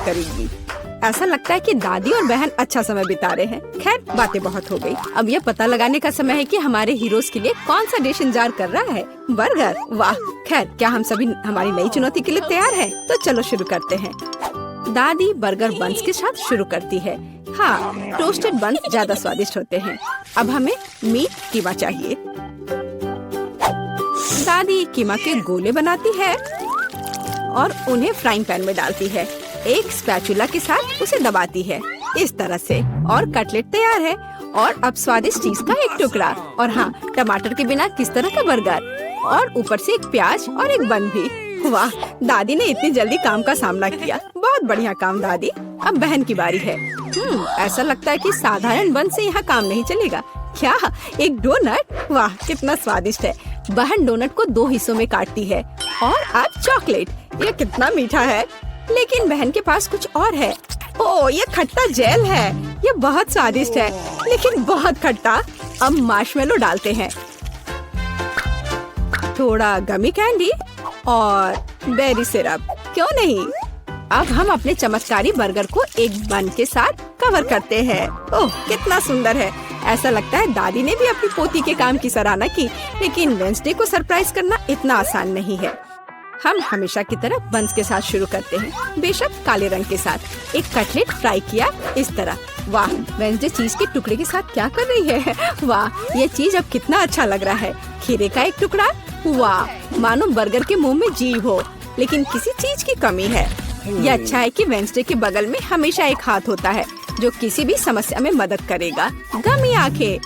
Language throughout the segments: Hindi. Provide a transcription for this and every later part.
करेगी। ऐसा लगता है कि दादी और बहन अच्छा समय बिता रहे हैं। खैर, बातें बहुत हो गई। अब यह पता लगाने का समय है कि हमारे हीरोज के लिए कौन सा डिश इंतजार कर रहा है। बर्गर, वाह। खैर, क्या हम सभी हमारी नई चुनौती के लिए तैयार हैं? तो चलो शुरू करते हैं। दादी बर्गर बन्स के साथ शुरू करती है। हाँ, टोस्टेड बन्स ज्यादा स्वादिष्ट होते हैं। अब हमें मीट कीमा चाहिए। दादी कीमा के गोले बनाती है और उन्हें फ्राइंग पैन में डालती है। एक स्पैचुला के साथ उसे दबाती है इस तरह से, और कटलेट तैयार है। और अब स्वादिष्ट चीज का एक टुकड़ा, और हाँ, टमाटर के बिना किस तरह का बर्गर, और ऊपर से एक प्याज और एक बन भी। वाह, दादी ने इतनी जल्दी काम का सामना किया। बहुत बढ़िया काम दादी। अब बहन की बारी है। ऐसा लगता है कि साधारण बन से यहाँ काम नहीं चलेगा। क्या, एक डोनट? वाह, कितना स्वादिष्ट है। बहन डोनट को 2 हिस्सों में काटती है। और अब चॉकलेट, ये कितना मीठा है। लेकिन बहन के पास कुछ और है। ओह, ये खट्टा जेल है। ये बहुत स्वादिष्ट है, लेकिन बहुत खट्टा। अब मार्शमेलो डालते हैं, थोड़ा गमी कैंडी और बेरी सिरप। क्यों नहीं? अब हम अपने चमत्कारी बर्गर को एक बन के साथ कवर करते हैं। ओह, कितना सुंदर है। ऐसा लगता है दादी ने भी अपनी पोती के काम की सराहना की। लेकिन वेडनेसडे को सरप्राइज करना इतना आसान नहीं है। हम हमेशा की तरह बन्स के साथ शुरू करते हैं, बेशक काले रंग के साथ। एक कटलेट फ्राई किया इस तरह। वाह, वेडनेसडे चीज के टुकड़े के साथ क्या कर रही है। वाह, ये चीज अब कितना अच्छा लग रहा है। खीरे का एक टुकड़ा। वाह, मानो बर्गर के मुंह में जीभ हो, लेकिन किसी चीज की कमी है। ये अच्छा है कि वेडनेसडे के बगल में हमेशा एक हाथ होता है जो किसी भी समस्या में मदद करेगा। गमी आंखें।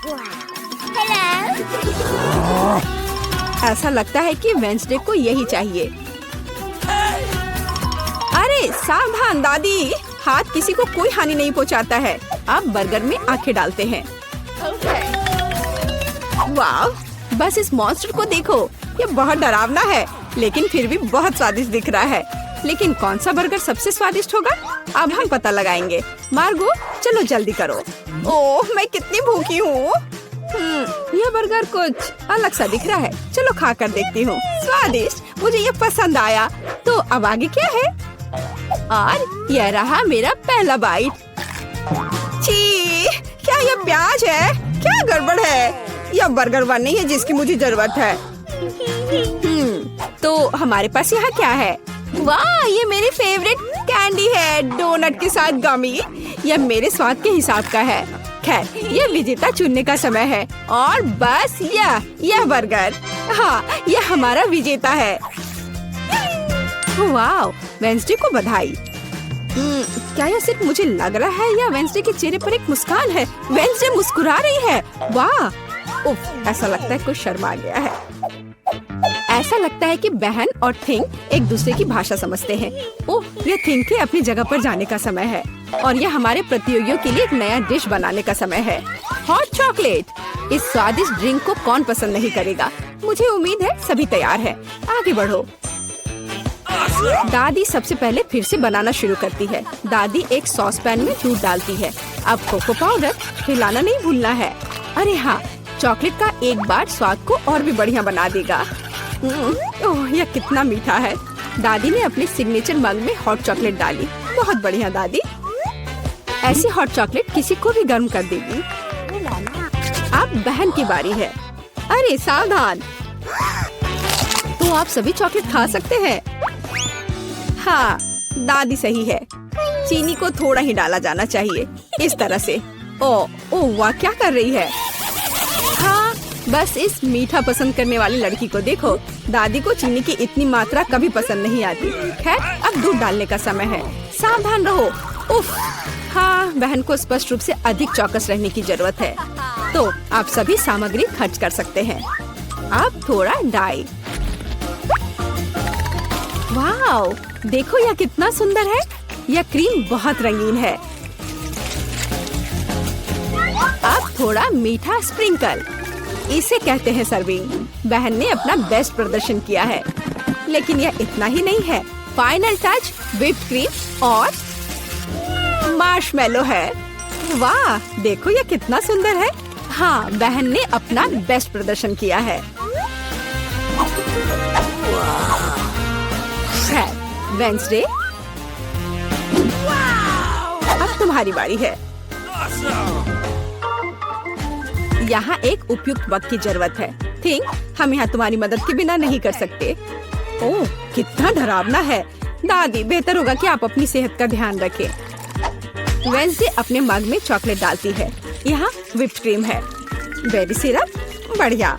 ऐसा लगता है कि वेडनेसडे को यही चाहिए। अरे सावधान दादी, हाथ किसी को कोई हानि नहीं पहुंचाता है। अब बर्गर में आंखें डालते हैं। वाह, बस इस मॉन्स्टर को देखो। ये बहुत डरावना है, लेकिन फिर भी बहुत स्वादिष्ट दिख रहा है। लेकिन कौन सा बर्गर सबसे स्वादिष्ट होगा, अब हम पता लगाएंगे। मार्गो, चलो जल्दी करो। ओह, मैं कितनी भूखी हूँ। यह बर्गर कुछ अलग सा दिख रहा है। चलो खा कर देखती हूँ। स्वादिष्ट, मुझे ये पसंद आया। तो अब आगे क्या है? और यह रहा मेरा पहला बाइट। छी, क्या यह प्याज है? क्या गड़बड़ है? यह बर्गर बन नहीं है जिसकी मुझे जरूरत है। तो हमारे पास यहाँ क्या है? वाह, ये मेरी फेवरेट कैंडी है, डोनट के साथ गमी। यह मेरे स्वाद के हिसाब का है। खैर, यह विजेता चुनने का समय है। और बस यह बर्गर, हाँ, यह हमारा विजेता है। वाह, वेडनेसडे को बधाई। क्या यह सिर्फ मुझे लग रहा है या वेडनेसडे के चेहरे पर एक मुस्कान है? वेडनेसडे मुस्कुरा रही है। वाह, उफ, ऐसा लगता है कुछ शर्मा गया है। ऐसा लगता है कि बहन और थिंग एक दूसरे की भाषा समझते हैं। ओह, यह थिंग के अपनी जगह पर जाने का समय है। और यह हमारे प्रतियोगियों के लिए एक नया डिश बनाने का समय है। Hot chocolate. इस स्वादिष्ट ड्रिंक को कौन पसंद नहीं करेगा। मुझे उम्मीद है सभी तैयार हैं। आगे बढ़ो। दादी सबसे पहले फिर से बनाना शुरू करती है। दादी एक सॉस पैन में दूध डालती है। अब कोको पाउडर हिलाना नहीं भूलना है। अरे हाँ, चॉकलेट का एक बार स्वाद को और भी बढ़िया बना देगा। ओह, यह कितना मीठा है। दादी ने अपने सिग्नेचर मग में हॉट चॉकलेट डाली। बहुत बढ़िया दादी। ऐसी हॉट चॉकलेट किसी को भी गर्म कर देगी। अब बहन की बारी है। अरे सावधान, तो आप सभी चॉकलेट खा सकते हैं। हाँ, दादी सही है। चीनी को थोड़ा ही डाला जाना चाहिए, इस तरह से। ओह वाह, क्या कर रही है? हाँ, बस इस मीठा पसंद करने वाली लड़की को देखो। दादी को चीनी की इतनी मात्रा कभी पसंद नहीं आती। खैर, अब दूध डालने का समय है। सावधान रहो। उफ, हाँ, बहन को स्पष्ट रूप से अधिक चौकस रहने की जरूरत है। तो आप सभी सामग्री खर्च कर सकते हैं। अब थोड़ा डाई। वाओ, देखो यह कितना सुंदर है। यह क्रीम बहुत रंगीन है। अब थोड़ा मीठा स्प्रिंकल, इसे कहते हैं सर्विंग। बहन ने अपना बेस्ट प्रदर्शन किया है, लेकिन यह इतना ही नहीं है। फाइनल टच व्हिप्ड क्रीम और मार्शमेलो है। वाह, देखो यह कितना सुंदर है। हाँ, बहन ने अपना बेस्ट प्रदर्शन किया है। वेडनेसडे, अब तुम्हारी बारी है। यहाँ एक उपयुक्त वक्त की जरूरत है। थिंक हम यहाँ तुम्हारी मदद के बिना नहीं कर सकते। ओह, कितना डरावना है। दादी, बेहतर होगा कि आप अपनी सेहत का ध्यान रखें। वेंसडे अपने मग में चॉकलेट डालती है। यहाँ व्हिप्ड क्रीम है, बेरी सिरप, बढ़िया,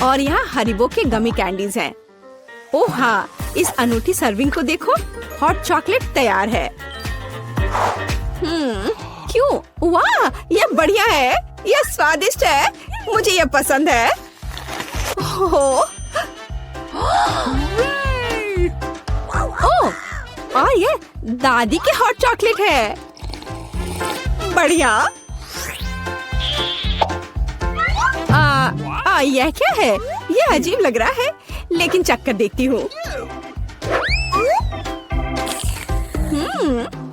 और यहाँ हरीबो के गमी कैंडीज हैं। ओह हाँ, इस अनूठी सर्विंग को देखो, हॉट चॉकलेट तैयार है। क्यों? वाह, ये बढ़िया है, ये स्वादिष्ट है, मुझे ये पसंद है। ओह, और ये दादी के हॉट चॉकलेट है, बढ़िया। यह क्या है? यह अजीब लग रहा है, लेकिन चक्कर देखती हूँ।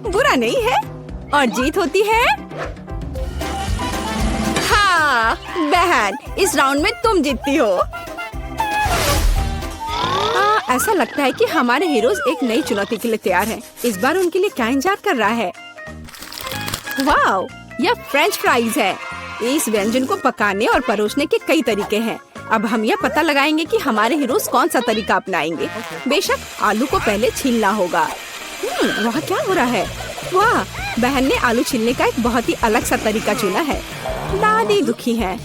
बुरा नहीं है, और जीत होती है। हाँ बहन, इस राउंड में तुम जीतती हो। ऐसा लगता है कि हमारे हीरोज एक नई चुनौती के लिए तैयार हैं। इस बार उनके लिए क्या इंतजार कर रहा है? वाओ, यह फ्रेंच फ्राइज है। इस व्यंजन को पकाने और परोसने के कई तरीके हैं। अब हम यह पता लगाएंगे कि हमारे हीरोज कौन सा तरीका अपनाएंगे। बेशक आलू को पहले छीलना होगा। वह क्या हो रहा है? वाह, बहन ने आलू छीलने का एक बहुत ही अलग सा तरीका चुना है। दादी दुखी है,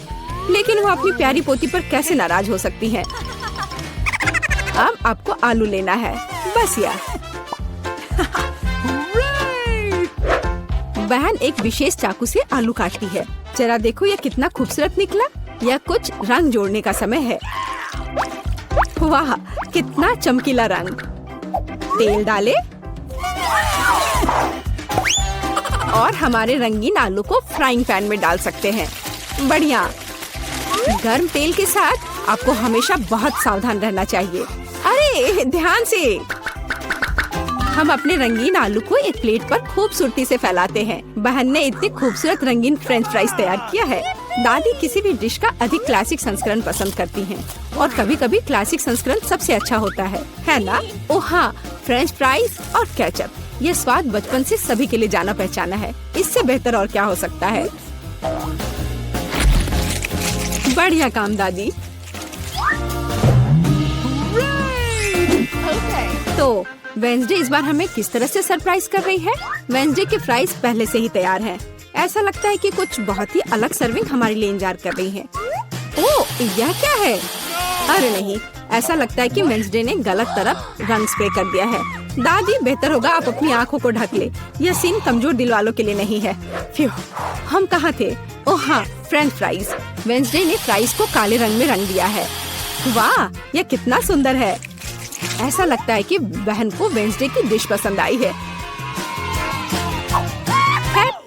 लेकिन वो अपनी प्यारी पोती पर कैसे नाराज हो सकती है। अब आपको आलू लेना है, बस यार। बहन एक विशेष चाकू से आलू काटती है। जरा देखो, यह कितना खूबसूरत निकला। यह कुछ रंग जोड़ने का समय है। वाह, कितना चमकीला रंग। तेल डाले और हमारे रंगीन आलू को फ्राइंग पैन में डाल सकते हैं। बढ़िया। गर्म तेल के साथ आपको हमेशा बहुत सावधान रहना चाहिए। अरे ध्यान से। हम अपने रंगीन आलू को एक प्लेट पर खूबसूरती से फैलाते हैं। बहन ने इतने खूबसूरत रंगीन फ्रेंच फ्राइज तैयार किया है। दादी किसी भी डिश का अधिक क्लासिक संस्करण पसंद करती हैं, और कभी-कभी क्लासिक संस्करण सबसे अच्छा होता है ना? ओह हाँ, फ्रेंच फ्राइज और केचप, ये स्वाद बचपन से सभी के लिए जाना पहचाना है। इससे बेहतर और क्या हो सकता है? बढ़िया काम दादी। तो वेंसडे इस बार हमें किस तरह से सरप्राइज कर रही है? वेंसडे के फ्राइज पहले से ही तैयार हैं। ऐसा लगता है कि कुछ बहुत ही अलग सर्विंग हमारे लिए इंतजार कर रही है। ओह, यह क्या है? अरे नहीं, ऐसा लगता है कि वेंसडे ने गलत तरफ रंग स्प्रे कर दिया है। दादी, बेहतर होगा आप अपनी आँखों को ढक ले। यह सीन कमजोर दिल वालों के लिए नहीं है। फ्यू, हम कहाँ थे? ओह हाँ, फ्रेंच फ्राइज। वेंसडे ने फ्राइज को काले रंग में रंग दिया है। वाह, यह कितना सुंदर है। ऐसा लगता है कि बहन को वेंसडे की डिश पसंद आई है।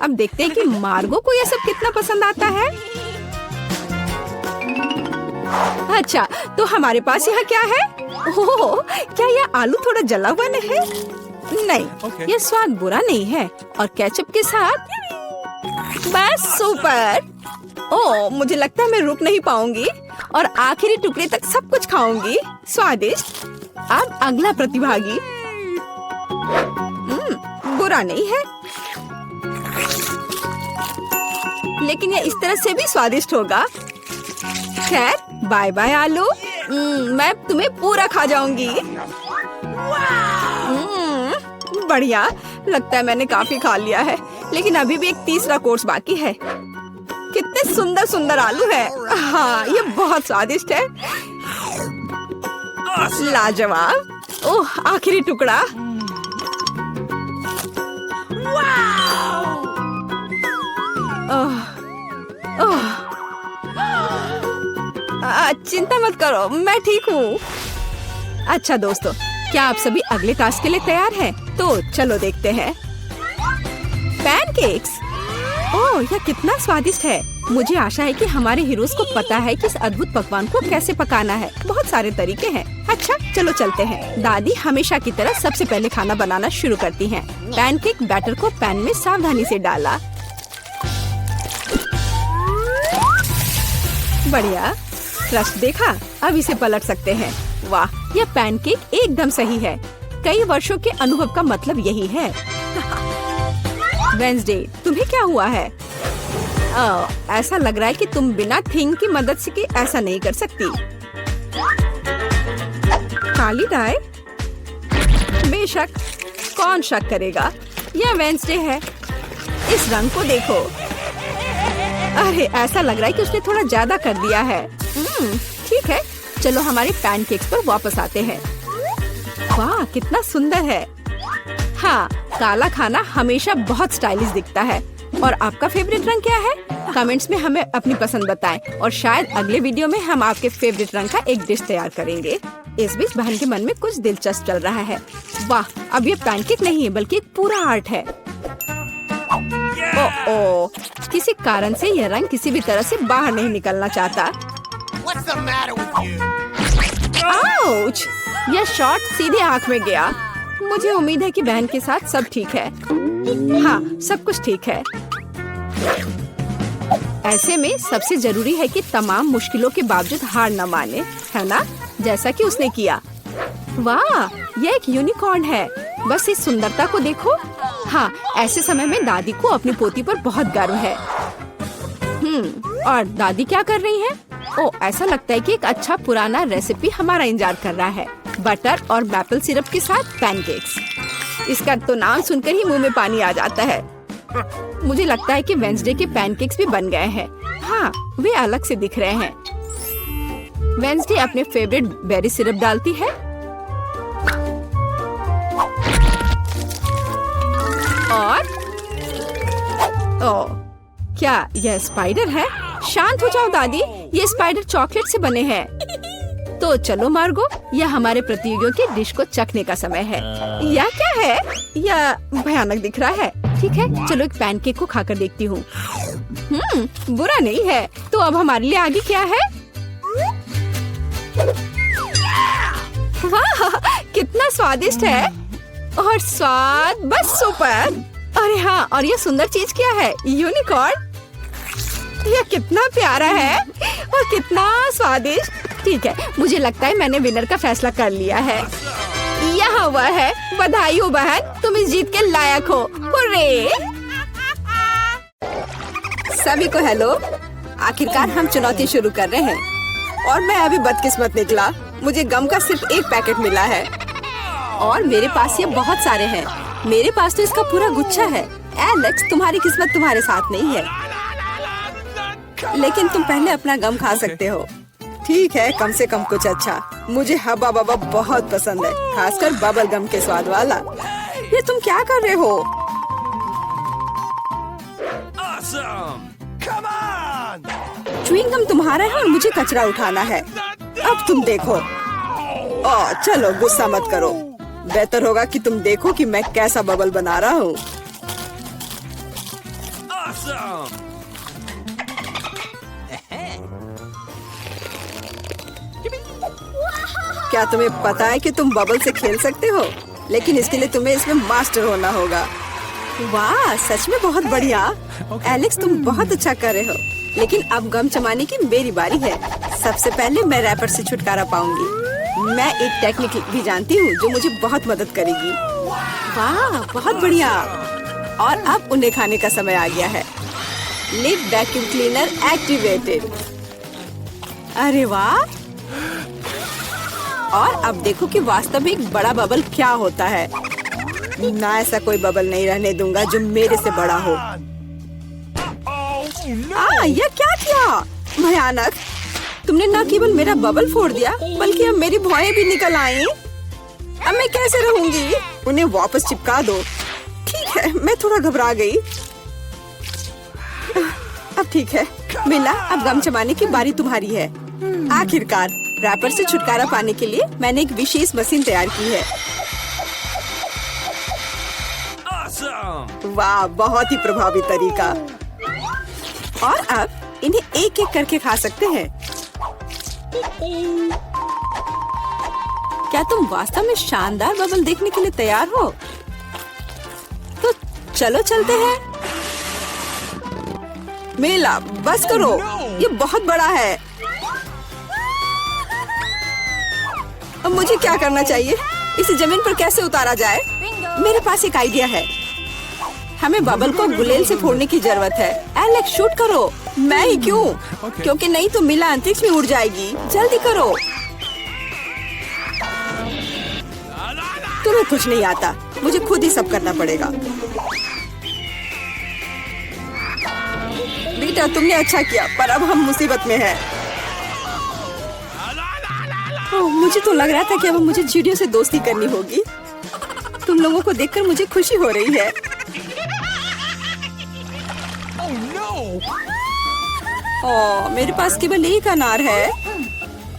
अब देखते हैं कि मार्गो को यह सब कितना पसंद आता है। अच्छा, तो हमारे पास यहाँ क्या है? ओह, क्या यह आलू थोड़ा जला हुआ नहीं है? नहीं, यह स्वाद बुरा नहीं है, और केचप के साथ बस सुपर। ओह, मुझे लगता है मैं रुक नहीं पाऊंगी और आखिरी टुकड़े तक सब कुछ खाऊंगी। स्वादिष्ट। अब अगला प्रतिभागी। बुरा नहीं है, लेकिन यह इस तरह से भी स्वादिष्ट होगा। खैर, बाय बाय आलू। मैं तुम्हें पूरा खा जाऊंगी। बढ़िया, लगता है मैंने काफी खा लिया है, लेकिन अभी भी एक तीसरा कोर्स बाकी है। कितने सुंदर सुंदर आलू है। हाँ, ये बहुत स्वादिष्ट है। लाजवाब। ओह, आखिरी टुकड़ा। चिंता मत करो, मैं ठीक हूँ। अच्छा दोस्तों, क्या आप सभी अगले टास्क के लिए तैयार हैं? तो चलो देखते हैं। पैनकेक्स। ओह, यह कितना स्वादिष्ट है। मुझे आशा है कि हमारे हीरोज को पता है कि इस अद्भुत पकवान को कैसे पकाना है। बहुत सारे तरीके हैं। अच्छा, चलो चलते हैं। दादी हमेशा की तरह सबसे पहले खाना बनाना शुरू करती हैं। पैनकेक बैटर को पैन में सावधानी से डाला। बढ़िया, क्रस्ट देखा? अब इसे पलट सकते हैं। वाह, यह पैनकेक एकदम सही है। कई वर्षों के अनुभव का मतलब यही है। वेंसडे, तुम्हें क्या हुआ है? ऐसा लग रहा है कि तुम बिना थिंग की मदद से कि ऐसा नहीं कर सकती। काली डाई? बेशक, कौन शक करेगा? यह वेंसडे है। इस रंग को देखो। अरे ऐसा लग रहा है कि उसने थोड़ा ज्यादा कर दिया है। ठीक है, चलो हमारे पैनकेक्स पर वापस आते हैं। वाह, कितना सुंदर है। हाँ, काला खाना हमेशा बहुत स्टाइलिश दिखता है। और आपका फेवरेट रंग क्या है? कमेंट्स में हमें अपनी पसंद बताएं और शायद अगले वीडियो में हम आपके फेवरेट रंग का एक डिश तैयार करेंगे। इस बीच बहन के मन में कुछ दिलचस्प चल रहा है। वाह, अब ये पैनकेक नहीं है बल्कि एक पूरा आर्ट है। ओह, किसी कारण से यह रंग किसी भी तरह से बाहर नहीं निकलना चाहता। आउच! यह शॉट सीधे आँख में गया। मुझे उम्मीद है कि बहन के साथ सब ठीक है। हाँ, सब कुछ ठीक है। ऐसे में सबसे जरूरी है कि तमाम मुश्किलों के बावजूद हार न माने, है ना? जैसा कि उसने किया। वाह, यह एक यूनिकॉर्न है। बस इस सुंदरता को देखो। हाँ, ऐसे समय में दादी को अपनी पोती पर बहुत गर्व है। और दादी क्या कर रही है? ओह, ऐसा लगता है कि एक अच्छा पुराना रेसिपी हमारा इंतजार कर रहा है। बटर और मैपल सिरप के साथ पैनकेक्स। इसका तो नाम सुनकर ही मुंह में पानी आ जाता है। मुझे लगता है कि वेंसडे के पैनकेक्स भी बन गए हैं। हाँ, वे अलग से दिख रहे हैं। वेंसडे अपने फेवरेट बेरी सिरप डालती है और क्या यह स्पाइडर है? शांत हो जाओ दादी, ये स्पाइडर चॉकलेट से बने हैं। तो चलो मार्गो, यह हमारे प्रतियोगियों की डिश को चखने का समय है। यह क्या है? यह भयानक दिख रहा है। ठीक है, चलो एक पैनकेक को खाकर देखती हूँ। बुरा नहीं है। तो अब हमारे लिए आगे क्या है? वाह, कितना स्वादिष्ट है। और स्वाद बस सुपर। अरे हाँ, और ये सुंदर चीज क्या है? यूनिकॉर्न। यह कितना प्यारा है और कितना स्वादिष्ट। ठीक है, मुझे लगता है मैंने विनर का फैसला कर लिया है। यहाँ वह है। बधाई हो बहन, तुम इस जीत के लायक हो। हुर्रे! सभी को हेलो। आखिरकार हम चुनौती शुरू कर रहे हैं और मैं अभी बदकिस्मत निकला। मुझे गम का सिर्फ एक पैकेट मिला है और मेरे पास ये बहुत सारे हैं। मेरे पास तो इसका पूरा गुच्छा है। एलेक्स, तुम्हारी किस्मत तुम्हारे साथ नहीं है, लेकिन तुम पहले अपना गम खा सकते हो। ठीक है, कम से कम कुछ अच्छा। मुझे हब्बा बब्बा बहुत पसंद है, खासकर बबल गम के स्वाद वाला। ये तुम क्या कर रहे हो? च्युइंग गम तुम्हारा है और मुझे कचरा उठाना है। अब तुम देखो। चलो गुस्सा मत करो। बेहतर होगा कि तुम देखो कि मैं कैसा बबल बना रहा हूँ। क्या तुम्हें पता है कि तुम बबल से खेल सकते हो? लेकिन इसके लिए तुम्हें इसमें मास्टर होना होगा। वाह, सच में बहुत बढ़िया। एलेक्स, तुम बहुत अच्छा कर रहे हो। लेकिन अब गम जमाने की मेरी बारी है। सबसे पहले मैं रैपर से छुटकारा पाऊंगी। मैं एक टेक्निक भी जानती हूँ जो मुझे बहुत मदद करेगी। वाह, बहुत बढ़िया। और अब उन्हें खाने का समय आ गया है। Lid vacuum cleaner activated. अरे वाह! और अब देखो कि वास्तव में एक बड़ा बबल क्या होता है। ना, ऐसा कोई बबल नहीं रहने दूंगा जो मेरे से बड़ा हो। यह क्या किया? भयानक! तुमने न केवल मेरा बबल फोड़ दिया बल्कि अब मेरी भौएं भी निकल आई। अब मैं कैसे रहूंगी? उन्हें वापस चिपका दो। ठीक है, मैं थोड़ा घबरा गई। अब ठीक है मिला, अब गम जमाने की बारी तुम्हारी है। आखिरकार रैपर से छुटकारा पाने के लिए मैंने एक विशेष मशीन तैयार की है। वाह, बहुत ही प्रभावी तरीका। और अब इन्हें एक एक करके खा सकते हैं। क्या तुम वास्तव में शानदार बबल देखने के लिए तैयार हो? तो चलो चलते हैं। मेला, बस करो, ये बहुत बड़ा है। अब मुझे क्या करना चाहिए? इसे जमीन पर कैसे उतारा जाए? मेरे पास एक आइडिया है। हमें बबल को गुलेल से फोड़ने की जरूरत है। एलेक्स शूट करो। मैं ही क्यों? क्योंकि नहीं तो मिला अंतरिक्ष में उड़ जाएगी। जल्दी करो। तुम्हें कुछ नहीं आता, मुझे खुद ही सब करना पड़ेगा। बेटा तुमने अच्छा किया, पर अब हम मुसीबत में हैं। मुझे तो लग रहा था कि अब मुझे चिड़ियों से दोस्ती करनी होगी। तुम लोगों को देखकर मुझे खुशी हो रही है। मेरे पास केवल एक अनार है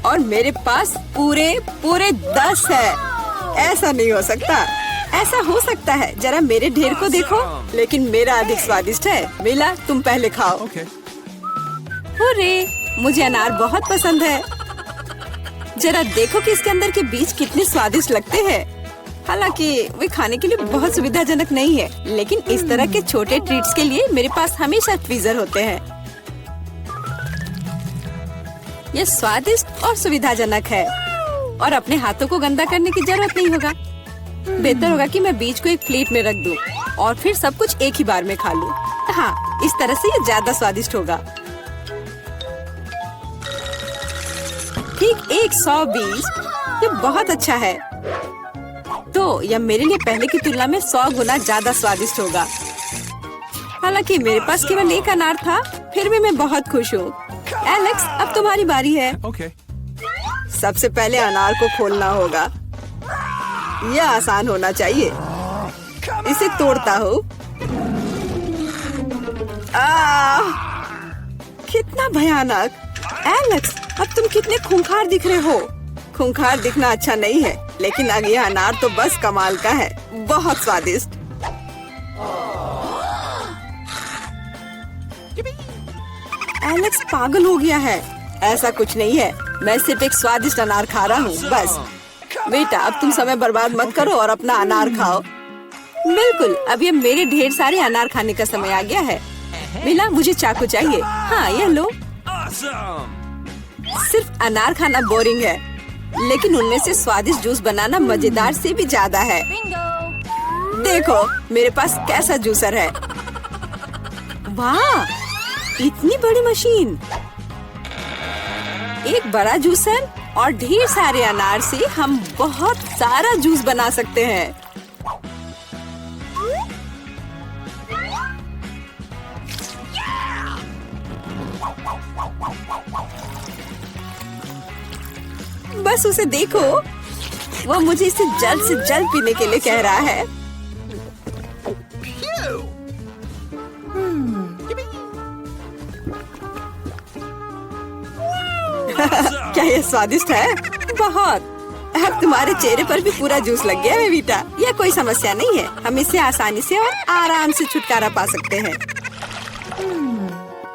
और मेरे पास पूरे 10 है। ऐसा नहीं हो सकता। ऐसा हो सकता है, जरा मेरे ढेर को देखो, लेकिन मेरा अधिक स्वादिष्ट है। मिला, तुम पहले खाओ। अरे, मुझे अनार बहुत पसंद है। जरा देखो कि इसके अंदर के बीज कितने स्वादिष्ट लगते हैं। हालांकि वे खाने के लिए बहुत सुविधाजनक नहीं है, लेकिन इस तरह के छोटे ट्रीट्स के लिए मेरे पास हमेशा ट्वीजर होते हैं। ये स्वादिष्ट और सुविधाजनक है और अपने हाथों को गंदा करने की जरूरत नहीं होगा। बेहतर होगा कि मैं बीज को एक प्लेट में रख दूं और फिर सब कुछ एक ही बार में खा लूं। हाँ, इस तरह से ये ज्यादा स्वादिष्ट होगा। ठीक 100 बीज, ये बहुत अच्छा है। तो यह मेरे लिए पहले की तुलना में 100 गुना ज्यादा स्वादिष्ट होगा। हालांकि मेरे पास केवल एक अनार था, फिर भी मैं बहुत खुश हूँ। एलेक्स, अब तुम्हारी बारी है। सबसे पहले अनार को खोलना होगा। यह आसान होना चाहिए। इसे तोड़ता हूँ। कितना भयानक। एलेक्स, अब तुम कितने खूंखार दिख रहे हो। खूंखार दिखना अच्छा नहीं है, लेकिन अब यह अनार तो बस कमाल का है। बहुत स्वादिष्ट। एलेक्स पागल हो गया है। ऐसा कुछ नहीं है, मैं सिर्फ एक स्वादिष्ट अनार खा रहा हूँ बस। बेटा अब तुम समय बर्बाद मत करो और अपना अनार खाओ। बिल्कुल, अब ये मेरे ढेर सारे अनार खाने का समय आ गया है। मिला, मुझे चाकू चाहिए। हाँ, यह लो। सिर्फ अनार खाना बोरिंग है, लेकिन उनमें से स्वादिष्ट जूस बनाना मजेदार से भी ज्यादा है। देखो मेरे पास कैसा जूसर है। वाह, इतनी बड़ी मशीन। एक बड़ा जूसर और ढेर सारे अनार से हम बहुत सारा जूस बना सकते हैं। बस उसे देखो, वो मुझे इसे जल्द से जल्द पीने के लिए कह रहा है। क्या ये स्वादिष्ट है? बहुत। अब तुम्हारे चेहरे पर भी पूरा जूस लग गया है बेटा। यह कोई समस्या नहीं है, हम इससे आसानी से और आराम से छुटकारा पा सकते हैं।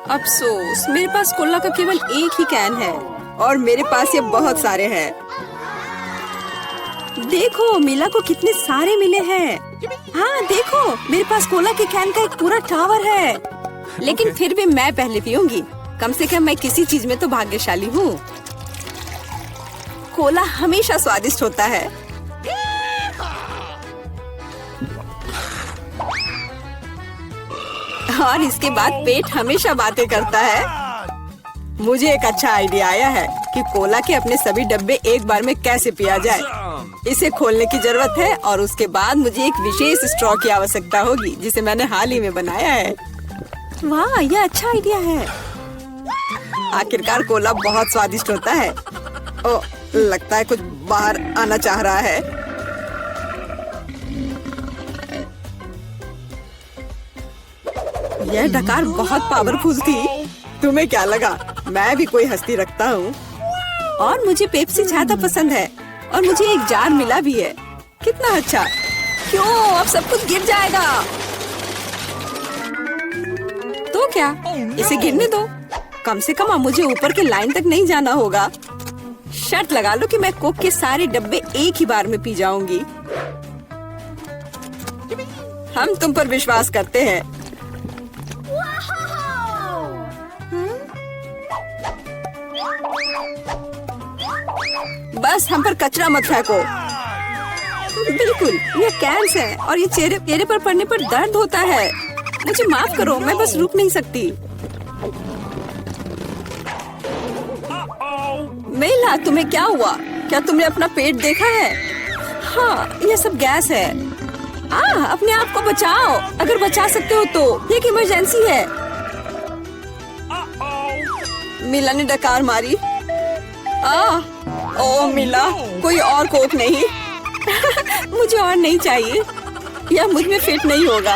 अफसोस, मेरे पास कोला का केवल एक ही कैन है और मेरे पास ये बहुत सारे हैं। देखो मिला को कितने सारे मिले हैं। हाँ देखो, मेरे पास कोला के कैन का एक पूरा टावर है। लेकिन फिर भी मैं पहले पीऊंगी। कम से कम मैं किसी चीज में तो भाग्यशाली हूँ। कोला हमेशा स्वादिष्ट होता है। और इसके बाद पेट हमेशा बातें करता है। मुझे एक अच्छा आइडिया आया है कि कोला के अपने सभी डब्बे एक बार में कैसे पिया जाए। इसे खोलने की जरूरत है और उसके बाद मुझे एक विशेष स्ट्रॉ की आवश्यकता होगी, जिसे मैंने हाल ही में बनाया है। वाह, यह अच्छा आइडिया है। आखिरकार कोला बहुत स्वादिष्ट होता है। ओ, लगता है कुछ बाहर आना चाह रहा है। यह डकार बहुत पावरफुल थी। तुम्हें क्या लगा मैं भी कोई हस्ती रखता हूँ? और मुझे पेप्सी ज्यादा पसंद है और मुझे एक जार मिला भी है। कितना अच्छा। क्यों, अब सब कुछ गिर जाएगा। तो क्या, इसे गिरने दो। कम से कम अब मुझे ऊपर के लाइन तक नहीं जाना होगा। शर्त लगा लो कि मैं कोक के सारे डब्बे एक ही बार में पी जाऊंगी। हम तुम पर विश्वास करते हैं। बस हम पर कचरा मत फेंको। बिल्कुल, ये कैंस है और ये चेहरे पर पड़ने पर दर्द होता है। मुझे माफ करो, मैं बस रुक नहीं सकती। मेला, तुम्हें क्या हुआ? क्या तुमने अपना पेट देखा है? हाँ, ये सब गैस है। अपने आप को बचाओ, अगर बचा सकते हो तो। ये एक इमरजेंसी है। मिला ने डकार मारी। ओ मिला, कोई और कोक नहीं? मुझे और नहीं चाहिए, यह मुझ में फिट नहीं होगा।